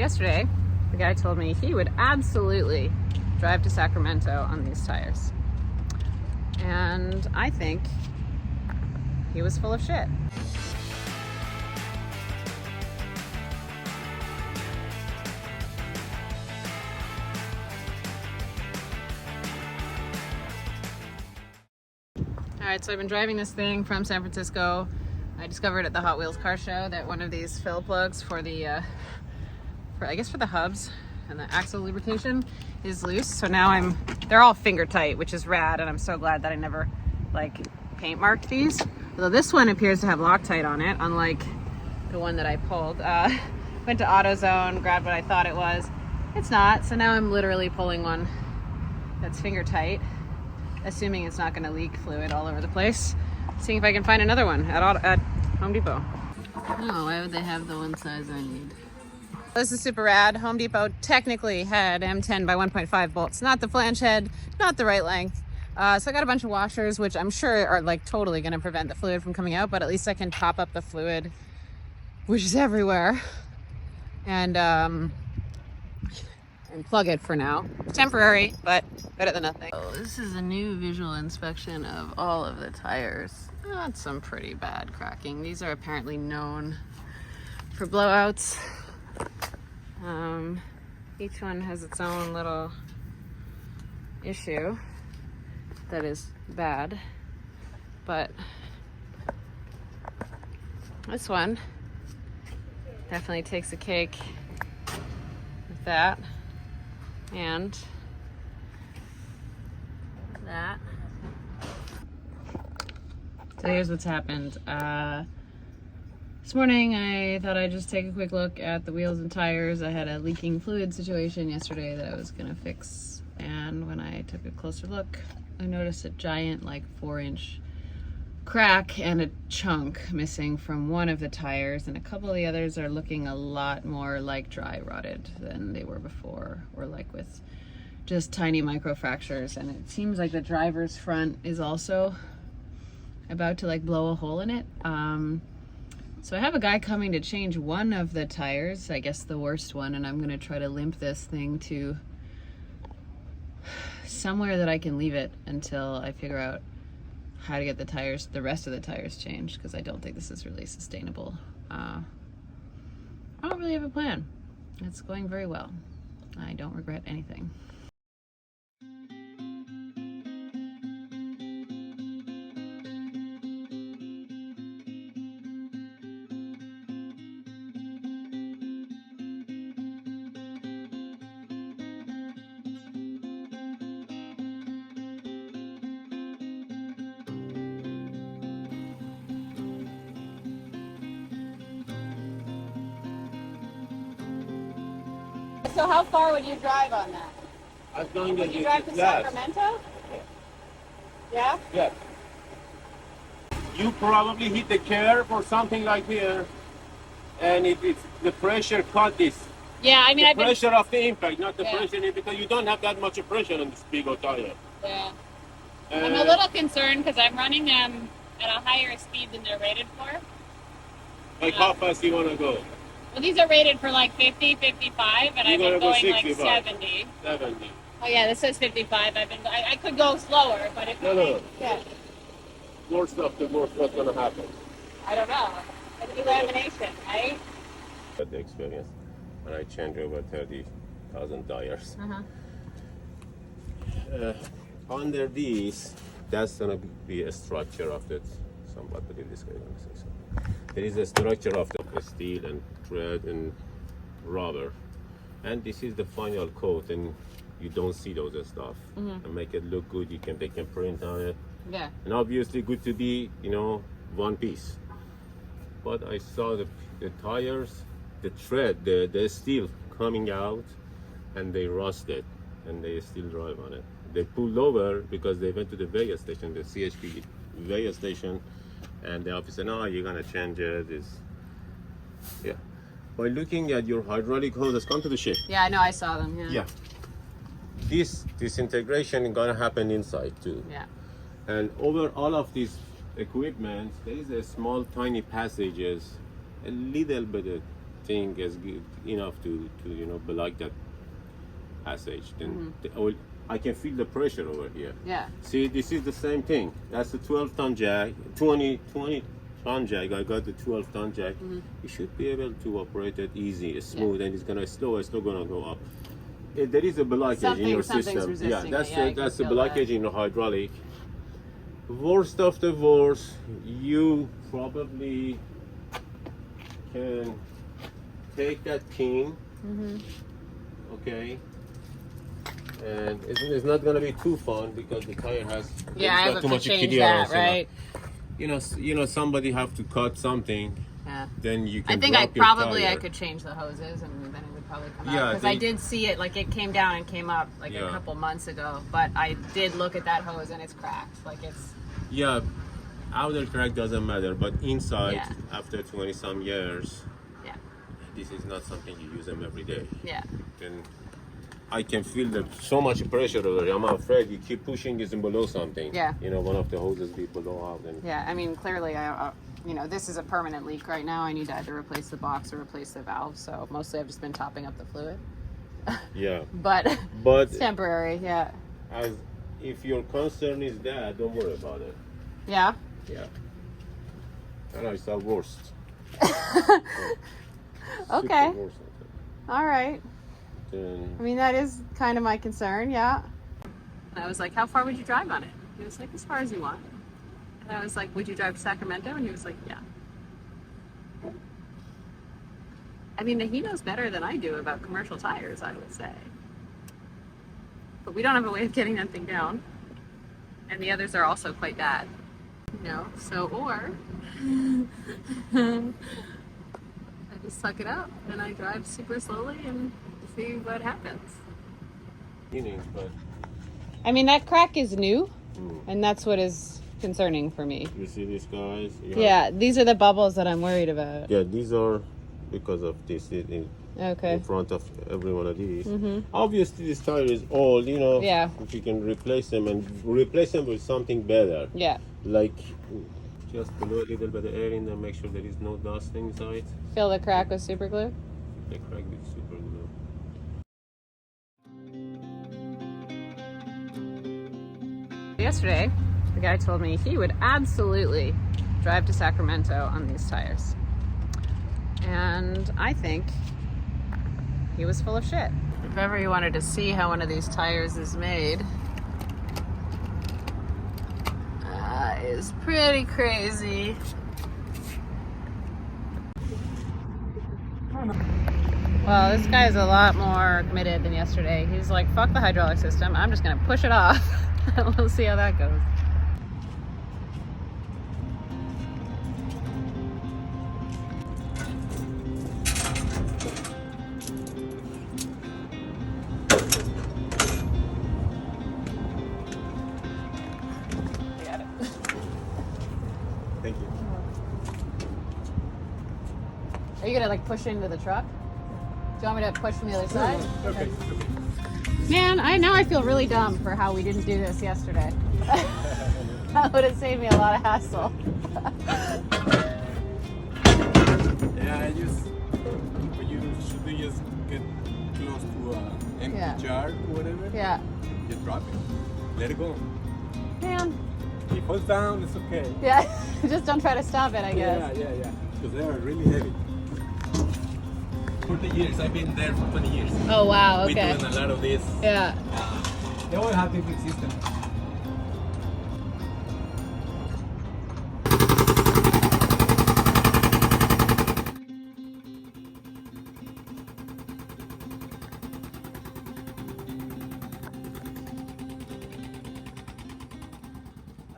yesterday, the guy told me he would absolutely drive to Sacramento on these tires. And I think he was full of shit. Alright, so I've been driving this thing from San Francisco. I discovered at the Hot Wheels car show that one of these fill plugs for the, for the hubs and the axle lubrication is loose. So now they're all finger tight, which is rad, and I'm so glad that I never like paint marked these. Although this one appears to have Loctite on it, unlike the one that I pulled. Went to AutoZone, grabbed what I thought it was. It's not, so now I'm literally pulling one that's finger tight, assuming it's not going to leak fluid all over the place. Seeing if I can find another one at Home Depot. Oh, why would they have the one size I need? This is super rad. Home Depot technically had M10 by 1.5 bolts, not the flange head, not the right length. So I got a bunch of washers, which I'm sure are like totally going to prevent the fluid from coming out, but at least I can top up the fluid, which is everywhere, and plug it for now. Temporary, but better than nothing. Oh, this is a new visual inspection of all of the tires. That's some pretty bad cracking. These are apparently known for blowouts. Each one has its own little issue that is bad, but this one definitely takes a cake with that and that. So here's what's happened. This morning I thought I'd just take a quick look at the wheels and tires. I had a leaking fluid situation yesterday that I was gonna fix, and when I took a closer look, I noticed a giant, like 4-inch crack and a chunk missing from one of the tires, and a couple of the others are looking a lot more like dry rotted than they were before, or like with just tiny micro fractures. And it seems like the driver's front is also about to like blow a hole in it. So I have a guy coming to change one of the tires, I guess the worst one, and I'm gonna try to limp this thing to somewhere that I can leave it until I figure out how to get the rest of the tires changed, because I don't think this is really sustainable. I don't really have a plan. It's going very well. I don't regret anything. So how far would you drive on that? As long as you drive to Sacramento? Yeah? Yeah. You probably hit the curb or something like here, and it's the pressure caught this. Yeah, I mean, the pressure of the impact, not the pressure, because you don't have that much pressure on this big old tire. Yeah. I'm a little concerned because I'm running them at a higher speed than they're rated for. Like how fast you want to go? Well, these are rated for like 50, 55, and I've been going like 70. 70. Oh yeah, this says 55. I could go slower, but if More stuff, the more stuff's gonna happen. I don't know. It's a lamination, right? But the experience, when I change over 30,000 tires. Under these, that's gonna be a structure of it. Somebody this guy gonna say something. There is a structure of the steel and thread and rubber, and this is the final coat, and you don't see those stuff. And make it look good. They can print on it. Yeah. And obviously good to be, one piece. But I saw the tires, the thread, the steel coming out, and they rusted, and they still drive on it. They pulled over because they went to the weigh station, the CHP weigh station, and the officer said, no, you're gonna change it. Yeah. By looking at your hydraulic hoses, come to the ship. Yeah, I know, I saw them. Yeah. This disintegration is gonna happen inside too. Yeah. And over all of these equipment, there is a small, tiny passages, a little bit of thing is good enough to block that passage, then I can feel the pressure over here. Yeah. See, this is the same thing. That's a 12-ton jack, 20-ton jack. I got the 12-ton jack. You should be able to operate it easy, smooth, and it's gonna it's not gonna go up. There is a blockage in your system. Yeah, that's the blockage in the hydraulic. Worst of the worst, you probably can take that pin, okay, and it's not gonna be too fun because the tire has I have to change that, right? You know, somebody have to cut something. Yeah. Then you can. I think I could change the hoses, and then it would probably come out. Because I did see it, like it came down and came up like a couple months ago. But I did look at that hose, and it's cracked. Like it's. Yeah, outer crack doesn't matter, but inside, after 20 some years, this is not something you use them every day. Yeah. Then I can feel so much pressure over here. I'm afraid you keep pushing this and below something. Yeah. You know, one of the hoses be below out. And yeah, I mean, clearly, this is a permanent leak right now. I need to either replace the box or replace the valve. So mostly I've just been topping up the fluid. Yeah. but it's temporary, If your concern is that, don't worry about it. Yeah? Yeah. And I saw worst. Okay. Worst, all right. then... I mean, that is kind of my concern, yeah. And I was like, how far would you drive on it? He was like, as far as you want. And I was like, would you drive to Sacramento? And he was like, yeah. I mean, he knows better than I do about commercial tires, I would say. But we don't have a way of getting that thing down. And the others are also quite bad. Or I just suck it up and I drive super slowly and see what happens. But I mean, that crack is new, and that's what is concerning for me. You see these guys? These are the bubbles that I'm worried about. Yeah, these are because of this in front of every one of these. Obviously, this tire is old, if you can replace them with something better. Yeah. Like just blow a little bit of air in there, make sure there is no dust inside. Fill the crack with super glue? The crack with super glue. Yesterday, the guy told me he would absolutely drive to Sacramento on these tires. And I think he was full of shit. If ever you wanted to see how one of these tires is made, is pretty crazy. Well, this guy is a lot more committed than yesterday. He's like, fuck the hydraulic system, I'm just gonna push it off. We'll see how that goes. Thank you. Are you gonna like push into the truck? Do you want me to push from the other side? No. Okay. Man, now I feel really dumb for how we didn't do this yesterday. That would have saved me a lot of hassle. You should just get close to an empty jar or whatever. Yeah. Just drop it. Let it go. Man. If it falls down, it's okay. Yeah, just don't try to stop it, I guess. Yeah. Because they are really heavy. 40 years. I've been there for 20 years. Oh, wow, okay. We're doing a lot of this. Yeah. They all have different systems.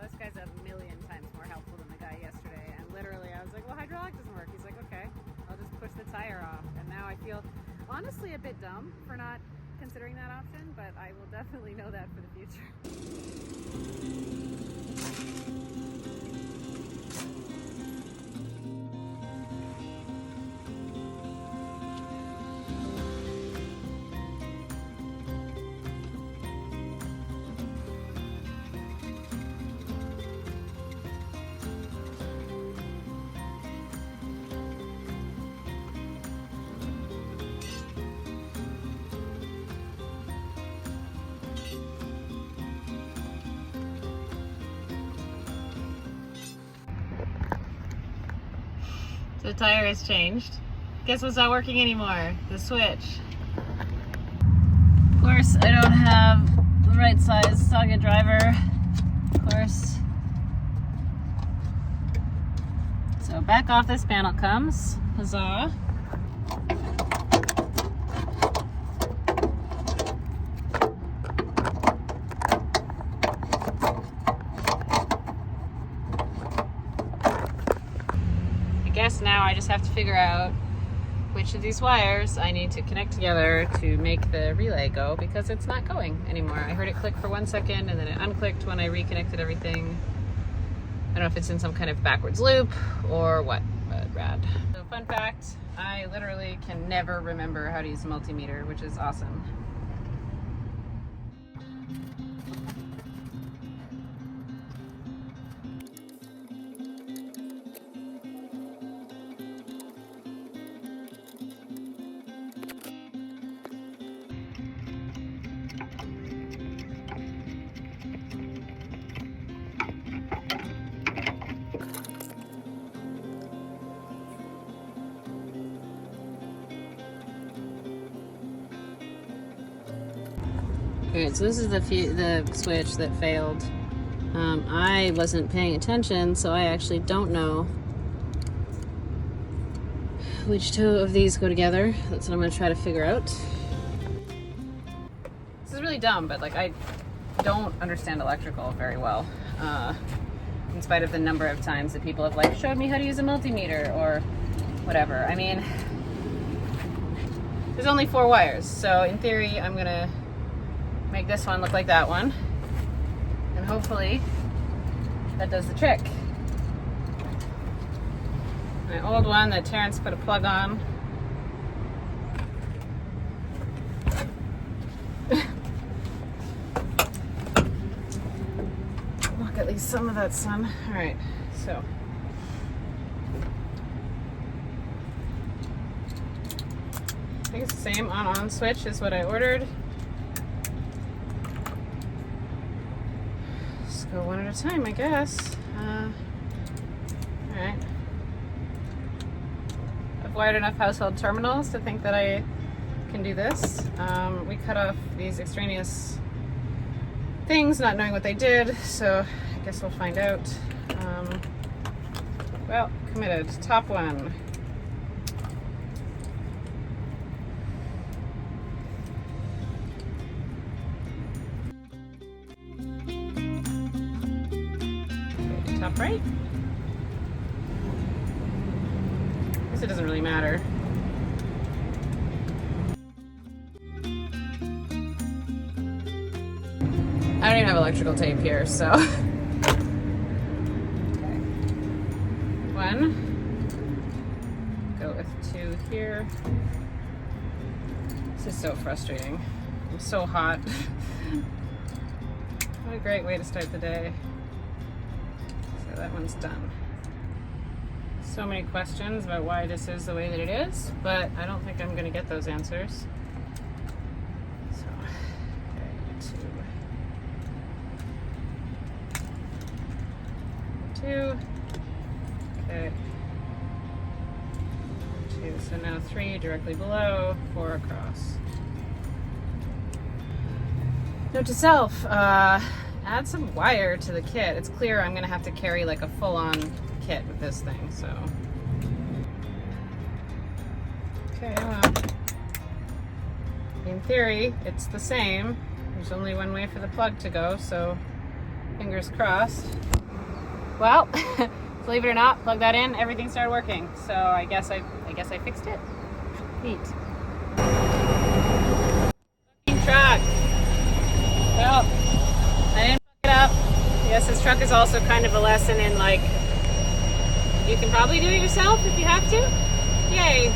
This guy's a million times more helpful than the guy yesterday. And literally, I was like, well, hydraulic doesn't work. He's like, okay, I'll just push the tire off. And now I feel honestly a bit dumb for not considering that option, but I will definitely know that for the future. The tire has changed. Guess what's not working anymore? The switch. Of course, I don't have the right size socket driver. Of course. So back off this panel comes. Huzzah. I guess now I just have to figure out which of these wires I need to connect together to make the relay go, because it's not going anymore. I heard it click for 1 second and then it unclicked when I reconnected everything. I don't know if it's in some kind of backwards loop or what, but rad. So fun fact, I literally can never remember how to use a multimeter, which is awesome. Alright, so this is the switch that failed. I wasn't paying attention, so I actually don't know which two of these go together. That's what I'm going to try to figure out. This is really dumb, but like I don't understand electrical very well. In spite of the number of times that people have like showed me how to use a multimeter or whatever. I mean, there's only 4 wires, so in theory I'm going to make this one look like that one, and hopefully that does the trick. My old one that Terrence put a plug on. Block at least some of that sun. Alright, so I think it's the same on switch as what I ordered. Go one at a time, I guess. Alright. I've wired enough household terminals to think that I can do this. We cut off these extraneous things, not knowing what they did, so I guess we'll find out. Well, committed. Top one. Top right. I guess it doesn't really matter. I don't even have electrical tape here, so. Okay. 1. Go with 2 here. This is so frustrating. I'm so hot. What a great way to start the day. So that one's done. So many questions about why this is the way that it is, but I don't think I'm going to get those answers. So, okay, 2. Okay. 2. So now 3 directly below, 4 across. Note to self, add some wire to the kit. It's clear I'm gonna have to carry like a full-on kit with this thing, so. Okay, well, in theory, it's the same. There's only one way for the plug to go, so fingers crossed. Well, believe it or not, plug that in, everything started working. So I guess I fixed it. Neat. Fucking truck. Well, I didn't fuck it up. I guess this truck is also kind of a lesson in like, you can probably do it yourself if you have to. Yay.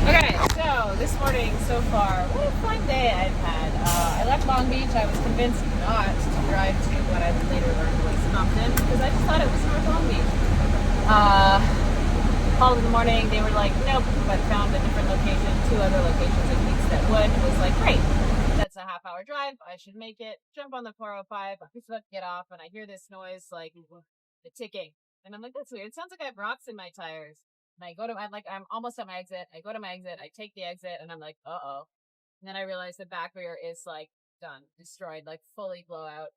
Okay, so this morning so far, what a fun day I've had. I left Long Beach. I was convinced not to drive to what I would later learn was Compton because I just thought it was North Long Beach. Called in the morning, they were like, nope, but found a different location, 2 other locations in weeks that would. Was like, great, that's a half-hour drive, I should make it. Jump on the 405, I'm just about to get off, and I hear this noise like the ticking. And I'm like, that's weird, it sounds like I have rocks in my tires. And I go to, I'm almost at my exit. I go to my exit. I take the exit and I'm like, uh-oh. And then I realize the back rear is like done, destroyed, like fully blowout.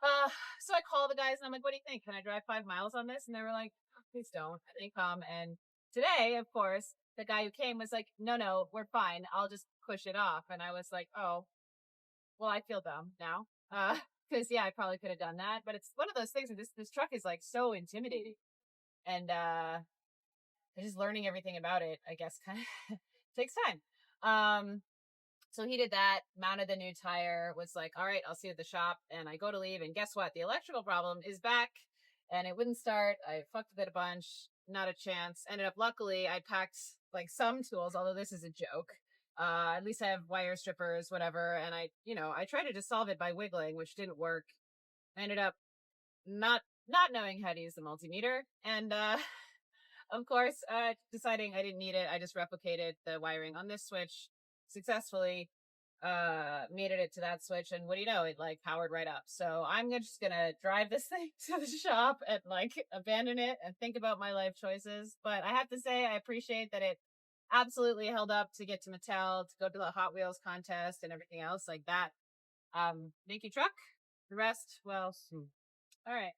So I call the guys and I'm like, what do you think? Can I drive 5 miles on this? And they were like, oh, please don't. And they come. And today, of course, the guy who came was like, no, we're fine. I'll just push it off. And I was like, oh, well, I feel dumb now. Cause yeah, I probably could have done that, but it's one of those things that this truck is like so intimidating and, just learning everything about it, I guess, kind of takes time. So he did that, mounted the new tire, was like, all right, I'll see you at the shop. And I go to leave. And guess what? The electrical problem is back and it wouldn't start. I fucked with it a bunch. Not a chance. Ended up, luckily, I packed like some tools, although this is a joke. At least I have wire strippers, whatever. And I tried to just solve it by wiggling, which didn't work. I ended up not knowing how to use the multimeter. And, of course, deciding I didn't need it. I just replicated the wiring on this switch successfully, mated it to that switch. And what do you know? It like powered right up. So I'm just going to drive this thing to the shop and like abandon it and think about my life choices. But I have to say, I appreciate that it absolutely held up to get to Mattel, to go to the Hot Wheels contest and everything else like that. Thank you, truck. The rest, well, all right.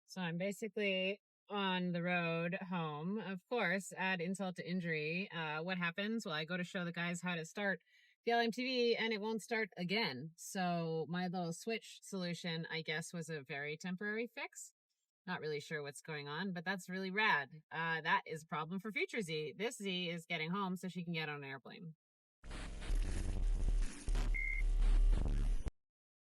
So I'm basically on the road home. Of course, add insult to injury. What happens? Well, I go to show the guys how to start the LMTV and it won't start again. So my little switch solution, I guess, was a very temporary fix. Not really sure what's going on, but that's really rad. That is a problem for future Z. This Z is getting home so she can get on an airplane.